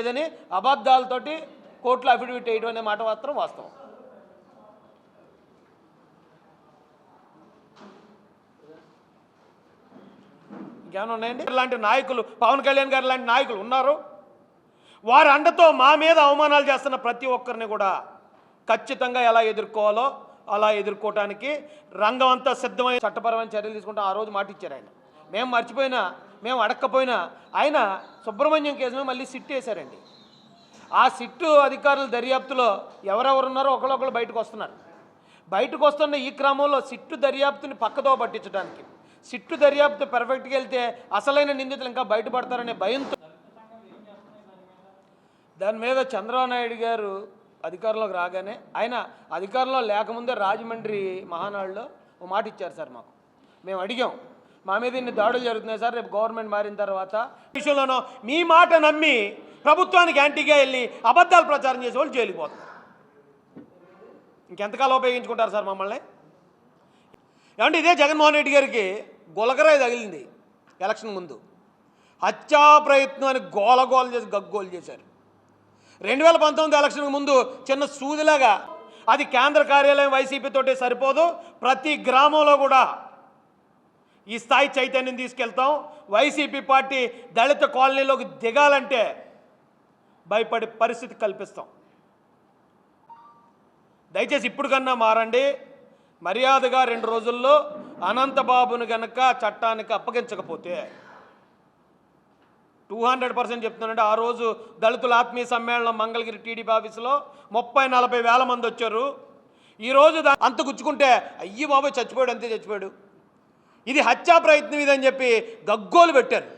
లేదని అబద్ధాలతోటి కోర్టులో అఫిడవిట్ వేయడం అనే మాట మాత్రం వాస్తవం. ఇంకేమైనా ఉన్నాయండి? ఇలాంటి నాయకులు, పవన్ కళ్యాణ్ గారు లాంటి నాయకులు ఉన్నారు. వారి అండతో మా మీద అవమానాలు చేస్తున్న ప్రతి ఒక్కరిని కూడా ఖచ్చితంగా ఎలా ఎదుర్కోవాలో అలా ఎదుర్కోవటానికి రంగం అంతా సిద్ధమై చట్టపరమైన చర్యలు తీసుకుంటాం. ఆ రోజు మాట ఇచ్చారు ఆయన. మేము మర్చిపోయినా, మేము అడక్కపోయినా ఆయన సుబ్రహ్మణ్యం కేసు మీద మళ్ళీ సిట్ వేశారండి. ఆ సిట్టు అధికారుల దర్యాప్తులో ఎవరెవరు ఉన్నారో ఒకళ్ళొకళ్ళు బయటకు వస్తున్నారు. బయటకు వస్తున్న ఈ క్రమంలో సిట్టు దర్యాప్తుని పక్కదో పట్టించడానికి, సిట్టు దర్యాప్తు పర్ఫెక్ట్గా వెళ్తే అసలైన నిందితులు ఇంకా బయటపడతారనే భయంతో దాని మీద చంద్రబాబు నాయుడు గారు అధికారంలోకి రాగానే, ఆయన అధికారంలో లేకముందే రాజమండ్రి మహానాడులో ఓ మాట ఇచ్చారు సార్. మేము అడిగాం, మా మీద ఇన్ని దాడులు జరుగుతున్నాయి సార్, రేపు గవర్నమెంట్ మారిన తర్వాత విషయంలోనో మీ మాట నమ్మి ప్రభుత్వానికి యాంటీగా వెళ్ళి అబద్ధాలు ప్రచారం చేసే వాళ్ళు జైలుకి పోతారు. ఇంకెంతకాలం ఉపయోగించుకుంటారు సార్ మమ్మల్ని? ఏమంటే ఇదే జగన్మోహన్ రెడ్డి గారికి గులకరాయి తగిలింది ఎలక్షన్ ముందు. హత్యా ప్రయత్నం అని గోలగోలు చేసి గగ్గోలు చేశారు. 2019 ఎలక్షన్ ముందు చిన్న సూదిలాగా అది కేంద్ర కార్యాలయం వైసీపీతోటే సరిపోదు, ప్రతి గ్రామంలో కూడా ఈ స్థాయి చైతన్యం తీసుకెళ్తాం. వైసీపీ పార్టీ దళిత కాలనీలోకి దిగాలంటే భయపడే పరిస్థితి కల్పిస్తాం. దయచేసి ఇప్పుడు కన్నా మారండి. మర్యాదగా 2 రోజుల్లో అనంతబాబును గనక చట్టానికి అప్పగించకపోతే 200% చెప్తున్నానంటే, ఆ రోజు దళితుల ఆత్మీయ సమ్మేళనం మంగళగిరి టీడీపీ ఆఫీసులో 30-40 వేల మంది వచ్చారు. ఈరోజు అంత గుచ్చుకుంటే అయ్యి బాబోయ్ చచ్చిపోయాడు, అంతే చచ్చిపోయాడు, ఇది హత్యా ప్రయత్నం ఇదని చెప్పి గగ్గోలు పెట్టారు.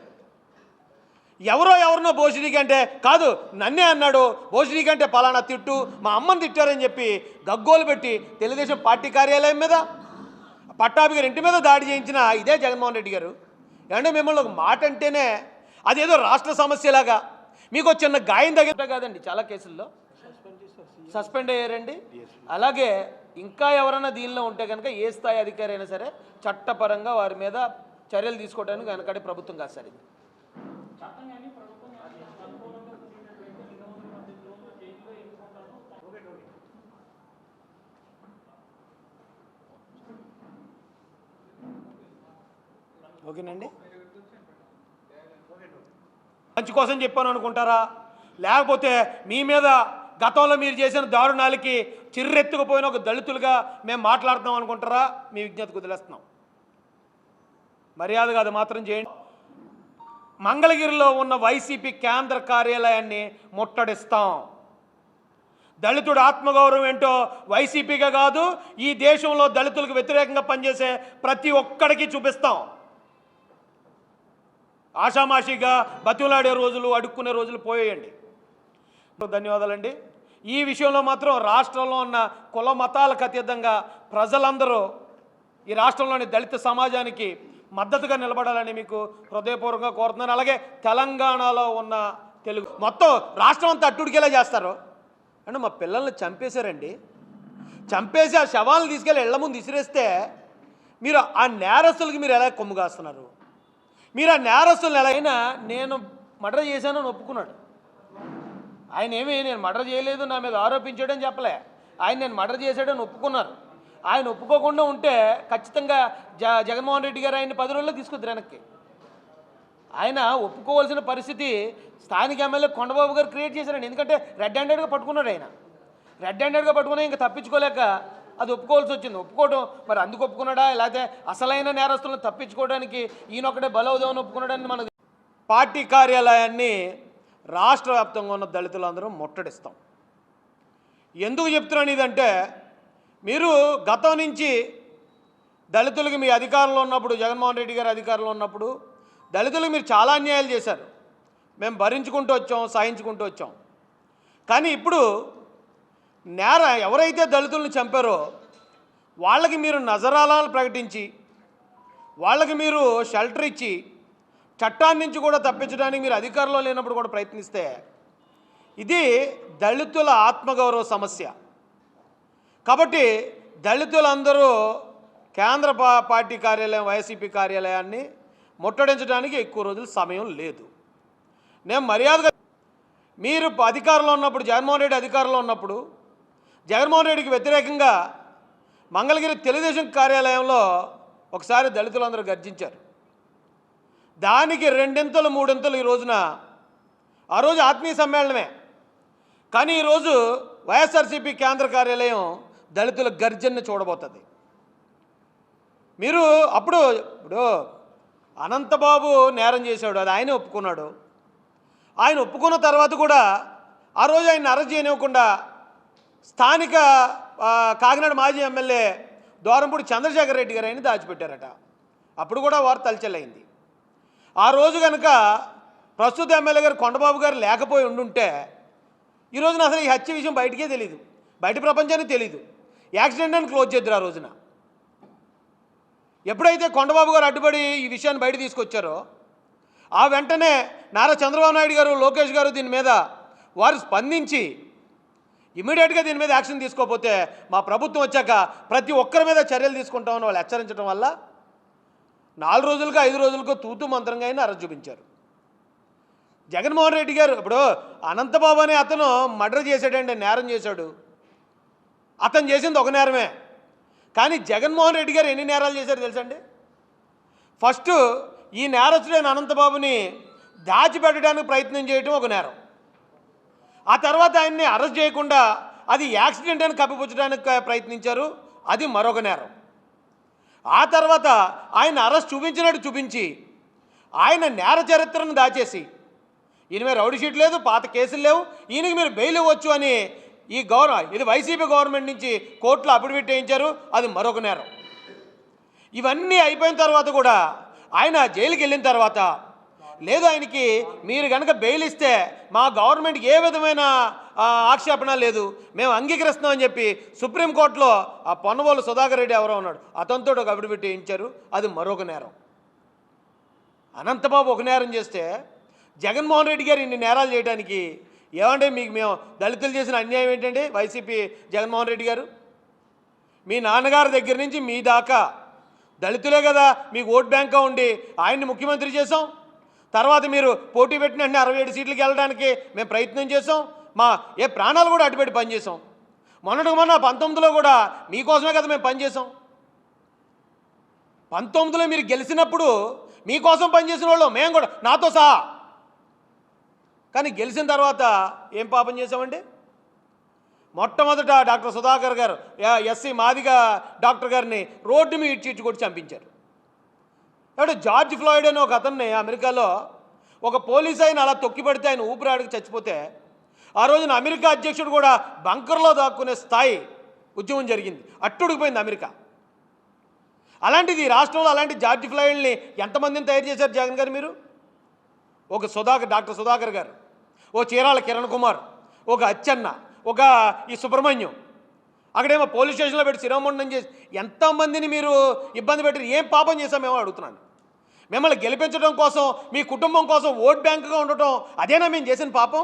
ఎవరినో భోషిని కంటే కాదు నన్నే అన్నాడు, భోషిని కంటే పలానా తిట్టు, మా అమ్మని తిట్టారని చెప్పి గగ్గోలు పెట్టి తెలుగుదేశం పార్టీ కార్యాలయం మీద, పట్టాభి గారి ఇంటి మీద దాడి చేయించిన ఇదే జగన్మోహన్ రెడ్డి గారు. ఏమంటే మిమ్మల్ని ఒక మాట అంటేనే అదేదో రాష్ట్ర సమస్యలాగా, మీకు చిన్న గాయం తగిలితే కాదండి, చాలా కేసుల్లో సస్పెండ్ అయ్యారండి. అలాగే ఇంకా ఎవరైనా దీనిలో ఉంటే కనుక ఏ స్థాయి అధికారి అయినా సరే చట్టపరంగా వారి మీద చర్యలు తీసుకోవడానికి వెనకడే ప్రభుత్వం కాదు సార్ ఇది. ఓకేనండి, మంచి కోసం చెప్పాను అనుకుంటారా? లేకపోతే మీ మీద గతంలో మీరు చేసిన దారుణాలకి చిర్రెత్తుకుపోయిన ఒక దళితులుగా మేము మాట్లాడుతున్నాం అనుకుంటారా? మీ విజ్ఞతకు వదిలేస్తున్నాం. మర్యాదగా అది మాత్రం చేయండి. మంగళగిరిలో ఉన్న వైసీపీ కేంద్ర కార్యాలయాన్ని ముట్టడిస్తాం. దళితుడు ఆత్మగౌరవం ఏంటో వైసీపీగా కాదు, ఈ దేశంలో దళితులకు వ్యతిరేకంగా పనిచేసే ప్రతి ఒక్కడికి చూపిస్తాం. ఆషామాషిగా బతిలాడే రోజులు, అడుక్కునే రోజులు పోయేయండి. ధన్యవాదాలండి. ఈ విషయంలో మాత్రం రాష్ట్రంలో ఉన్న కుల మతాలకు అతీతంగా ప్రజలందరూ ఈ రాష్ట్రంలోని దళిత సమాజానికి మద్దతుగా నిలబడాలని మీకు హృదయపూర్వకంగా కోరుతున్నాను. అలాగే తెలంగాణలో ఉన్న తెలుగు మొత్తం రాష్ట్రం అంతా అట్టుడికేలా చేస్తారు అంటే, మా పిల్లల్ని చంపేశారండి, చంపేసి ఆ శవాలను తీసుకెళ్ళి ఇళ్ల ముందు విసిరేస్తే మీరు ఆ నేరస్తులకి మీరు ఎలా కొమ్ము కాస్తున్నారు? మీరు ఆ నేరస్తులను ఎలా అయినా నేను మర్డర్ చేశానని ఒప్పుకున్నాడు. ఆయన ఏమీ నేను మర్డర్ చేయలేదు నా మీద ఆరోపించాడని చెప్పలే, ఆయన నేను మర్డర్ చేశాడని ఒప్పుకున్నారు. ఆయన ఒప్పుకోకుండా ఉంటే ఖచ్చితంగా జగన్మోహన్ రెడ్డి గారు ఆయన్ని 10 రోజుల్లో తీసుకొద్దారు వెనక్కి. ఆయన ఒప్పుకోవాల్సిన పరిస్థితి స్థానిక ఎమ్మెల్యే కొండబాబు గారు క్రియేట్ చేశారండి. ఎందుకంటే రెడ్ హ్యాండెడ్గా పట్టుకున్నాడు ఆయన. రెడ్ హ్యాండెడ్గా పట్టుకున్నా ఇంకా తప్పించుకోలేక అది ఒప్పుకోవాల్సి వచ్చింది. ఒప్పుకోవడం మరి అందుకు ఒప్పుకున్నాడా, లేకపోతే అసలైన నేరస్తులను తప్పించుకోవడానికి ఈయనొక్కడే బలవుదామని ఒప్పుకున్నాడని మనకు. పార్టీ కార్యాలయాన్ని రాష్ట్ర వ్యాప్తంగా ఉన్న దళితులందరూ ముట్టడిస్తాం. ఎందుకు చెప్తున్నాను ఇదంటే, మీరు గతం నుంచి దళితులకి మీ అధికారంలో ఉన్నప్పుడు, జగన్మోహన్ రెడ్డి గారు అధికారంలో ఉన్నప్పుడు దళితులకు మీరు చాలా అన్యాయాలు చేశారు. మేము భరించుకుంటూ వచ్చాం, సహించుకుంటూ వచ్చాం. కానీ ఇప్పుడు ఎవరైతే దళితులను చంపారో వాళ్ళకి మీరు నజరాలను ప్రకటించి, వాళ్ళకి మీరు షెల్టర్ ఇచ్చి, చట్టాన్ని నుంచి కూడా తప్పించడానికి మీరు అధికారంలో లేనప్పుడు కూడా ప్రయత్నిస్తే ఇది దళితుల ఆత్మగౌరవ సమస్య. కాబట్టి దళితులందరూ కేంద్ర పార్టీ కార్యాలయం, వైసీపీ కార్యాలయాన్ని ముట్టడించడానికి ఎక్కువ రోజులు సమయం లేదు. నేను మర్యాదగా మీరు అధికారంలో ఉన్నప్పుడు, జగన్మోహన్ రెడ్డి అధికారంలో ఉన్నప్పుడు జగన్మోహన్ రెడ్డికి వ్యతిరేకంగా మంగళగిరి తెలుగుదేశం కార్యాలయంలో ఒకసారి దళితులందరూ గర్జించారు. దానికి రెండింతలు మూడింతలు ఈ రోజున, ఆ రోజు ఆత్మీయ సమ్మేళనమే, కానీ ఈరోజు వైఎస్ఆర్సీపీ కేంద్ర కార్యాలయం దళితుల గర్జనని చూడబోతుంది. మీరు ఇప్పుడు అనంతబాబు నేరం చేశాడు, అది ఆయన ఒప్పుకున్నాడు. ఆయన ఒప్పుకున్న తర్వాత కూడా ఆ రోజు ఆయన అరెస్ట్ చేయనివ్వకుండా స్థానిక కాకినాడ మాజీ ఎమ్మెల్యే దూరంపూడి చంద్రశేఖర్ రెడ్డి గారు ఆయన దాచిపెట్టారట. అప్పుడు కూడా వారు తలచెల్లయింది. ఆ రోజు కనుక ప్రస్తుత ఎమ్మెల్యే గారు కొండబాబు గారు లేకపోయి ఉండుంటే ఈ రోజున అసలు ఈ హత్య విషయం బయటికే తెలియదు, బయట ప్రపంచానికి తెలీదు. యాక్సిడెంట్ అని క్లోజ్ చేద్దరు ఆ రోజున. ఎప్పుడైతే కొండబాబు గారు అడ్డుపడి ఈ విషయాన్ని బయట తీసుకొచ్చారో ఆ వెంటనే నారా చంద్రబాబు నాయుడు గారు, లోకేష్ గారు దీని మీద వారు స్పందించి ఇమీడియట్గా దీని మీద యాక్షన్ తీసుకోకపోతే మా ప్రభుత్వం వచ్చాక ప్రతి ఒక్కరి మీద చర్యలు తీసుకుంటామని వాళ్ళు హెచ్చరించడం వల్ల 4 రోజులకు 5 రోజులకు తూతు మంత్రంగా అయినా అరెస్ట్ చూపించారు. జగన్మోహన్ రెడ్డి గారు ఇప్పుడు అనంతబాబు అనే అతను మర్డర్ చేశాడండి, నేరం చేశాడు. అతను చేసింది ఒక నేరమే, కానీ జగన్మోహన్ రెడ్డి గారు ఎన్ని నేరాలు చేశారు తెలుసండి? ఫస్ట్ ఈ నేరస్తుడైన అనంతబాబుని దాచిపెట్టడానికి ప్రయత్నం చేయటం ఒక నేరం. ఆ తర్వాత ఆయన్ని అరెస్ట్ చేయకుండా అది యాక్సిడెంట్ అని కప్పిపుచ్చడానికి ప్రయత్నించారు, అది మరొక నేరం. ఆ తర్వాత ఆయన అరెస్ట్ చూపించినట్టు చూపించి ఆయన నేర చరిత్రను దాచేసి ఈయన మీద రౌడీ షీట్ లేదు, పాత కేసులు లేవు, ఈయనకి మీరు బెయిల్ ఇవ్వచ్చు అని ఇది వైసీపీ గవర్నమెంట్ నుంచి కోర్టులో అఫిడవిట్ వేయించారు, అది మరొక నేరం. ఇవన్నీ అయిపోయిన తర్వాత కూడా ఆయన జైలుకి వెళ్ళిన తర్వాత లేదు, ఆయనకి మీరు కనుక బెయిల్ ఇస్తే మా గవర్నమెంట్కి ఏ విధమైన ఆక్షేపణ లేదు, మేము అంగీకరిస్తున్నామని చెప్పి సుప్రీంకోర్టులో ఆ పొన్నవోలు సుధాకర్ రెడ్డి ఎవరో ఉన్నాడు, అతనితో ఒక అఫిడవిట్ వేయించారు, అది మరొక నేరం. అనంతబాబు ఒక నేరం చేస్తే జగన్మోహన్ రెడ్డి గారు ఇన్ని నేరాలు చేయడానికి ఏమంటే మీకు మేము దళితులు చేసిన అన్యాయం ఏంటండి? వైసీపీ జగన్మోహన్ రెడ్డి గారు మీ నాన్నగారి దగ్గర నుంచి మీ దాకా దళితులే కదా మీకు ఓట్ బ్యాంక్గా ఉండి ఆయన్ని ముఖ్యమంత్రి చేసాం. తర్వాత మీరు పోటీ పెట్టిన 67 సీట్లకి వెళ్ళడానికి మేము ప్రయత్నం చేసాం, మా ప్రాణాలు కూడా అటుపెట్టి పనిచేసాం. మొన్న 19లో కూడా మీకోసమే కదా మేము పనిచేసాం. 19లో మీరు గెలిచినప్పుడు మీకోసం పనిచేసిన వాళ్ళు మేము కూడా, నాతో సహా. కానీ గెలిచిన తర్వాత ఏం పాపం చేసామండి? మొట్టమొదట డాక్టర్ సుధాకర్ గారు, ఎస్సీ మాదిగ డాక్టర్ గారిని రోడ్డు మీద ఇచ్చి కొట్టి చంపించారు. కాబట్టి జార్జ్ ఫ్లాయిడ్ అని ఒక అతన్ని అమెరికాలో ఒక పోలీస్ ఆయన అలా తొక్కిపడితే ఆయన ఊపిరాడికి చచ్చిపోతే ఆ రోజున అమెరికా అధ్యక్షుడు కూడా బంకర్లో దాక్కునే స్థాయి ఉద్యమం జరిగింది, అట్టుడికిపోయింది అమెరికా. అలాంటిది ఈ రాష్ట్రంలో అలాంటి జార్జ్ ఫ్లాయిడ్ని ఎంతమందిని తయారు చేశారు జగన్ గారు? మీరు ఒక డాక్టర్ సుధాకర్ గారు, ఓ చీరాల కిరణ్ కుమార్, ఒక అచ్చన్న, ఒక ఈ సుబ్రహ్మణ్యం, అక్కడేమో పోలీస్ స్టేషన్లో పెట్టి శిరోమండనం చేసి ఎంతమందిని మీరు ఇబ్బంది పెట్టి ఏం పాపం చేశామేమో అడుగుతున్నాను. మిమ్మల్ని గెలిపించడం కోసం, మీ కుటుంబం కోసం ఓట్ బ్యాంకుగా ఉండటం అదేనా మేము చేసిన పాపం?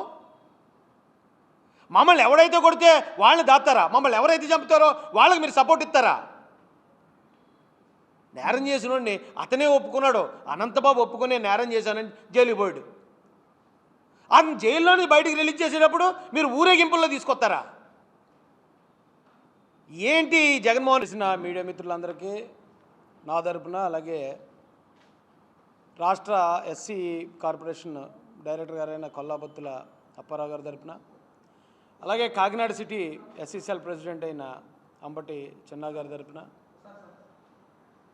మమ్మల్ని ఎవడైతే కొడితే వాళ్ళని దాస్తారా? మమ్మల్ని ఎవరైతే చంపుతారో వాళ్ళకి మీరు సపోర్ట్ ఇస్తారా? నేరం చేసినోడిని అతనే ఒప్పుకున్నాడు, అనంతబాబు ఒప్పుకునే నేరం చేశానని జైలుకి పోయాడు. అతను జైల్లోని బయటికి రిలీజ్ చేసేటప్పుడు మీరు ఊరేగింపుల్లో తీసుకొస్తారా? ఏంటి జగన్మోహన్ రెడ్డి? మీడియా మిత్రులందరికీ నా తరపున, అలాగే రాష్ట్ర ఎస్సీ కార్పొరేషన్ డైరెక్టర్ గారైన కొల్లాబత్తుల అప్పారావు గారి తరపున, అలాగే కాకినాడ సిటీ ఎస్సీసీఎల్ ప్రెసిడెంట్ అయిన అంబటి చిన్నా గారి తరపున,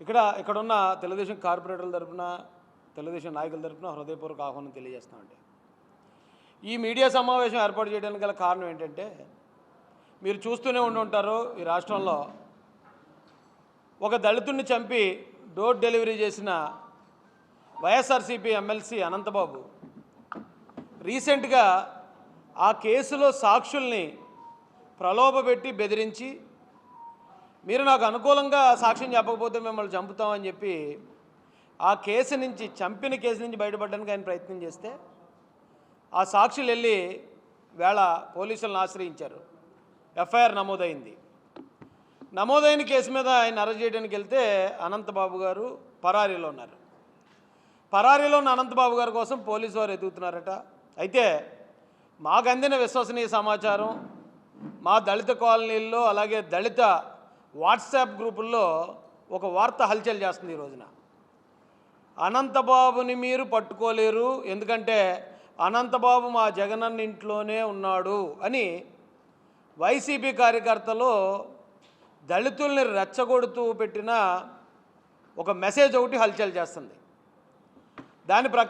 ఇక్కడున్న తెలుగుదేశం కార్పొరేటర్ల తరపున, తెలుగుదేశం నాయకుల తరపున హృదయపూర్వక ఆహ్వానం తెలియజేస్తామండి. ఈ మీడియా సమావేశం ఏర్పాటు చేయడానికి గల కారణం ఏంటంటే, మీరు చూస్తూనే ఉంటారు, ఈ రాష్ట్రంలో ఒక దళితుడిని చంపి డోర్ డెలివరీ చేసిన వైఎస్ఆర్సీపీ ఎమ్మెల్సీ అనంతబాబు రీసెంట్గా ఆ కేసులో సాక్షుల్ని ప్రలోభపెట్టి బెదిరించి మీరు నాకు అనుకూలంగా సాక్ష్యం చెప్పకపోతే మిమ్మల్ని చంపుతామని చెప్పి ఆ కేసు నుంచి, చంపిన కేసు నుంచి బయటపడడానికి ఆయన ప్రయత్నం చేస్తే ఆ సాక్షులు వెళ్ళి వేళ పోలీసులను ఆశ్రయించారు. ఎఫ్ఐఆర్ నమోదైంది. నమోదైన కేసు మీద ఆయన అరెస్ట్ చేయడానికి వెళ్తే అనంతబాబు గారు పరారీలో ఉన్నారు. పరారీలో ఉన్న అనంతబాబు గారి కోసం పోలీసు వారు ఎదుగుతున్నారట. అయితే మాకు అందిన విశ్వసనీయ సమాచారం, మా దళిత కాలనీల్లో అలాగే దళిత వాట్సాప్ గ్రూపుల్లో ఒక వార్త హల్చల్ చేస్తుంది ఈ రోజున. అనంతబాబుని మీరు పట్టుకోలేరు, ఎందుకంటే అనంతబాబు మా జగనన్న ఇంట్లోనే ఉన్నాడు అని వైసీపీ కార్యకర్తలు దళితుల్ని రెచ్చగొడుతూ పెట్టిన ఒక మెసేజ్ ఒకటి హల్చల్ చేస్తుంది. దాని ప్రకారం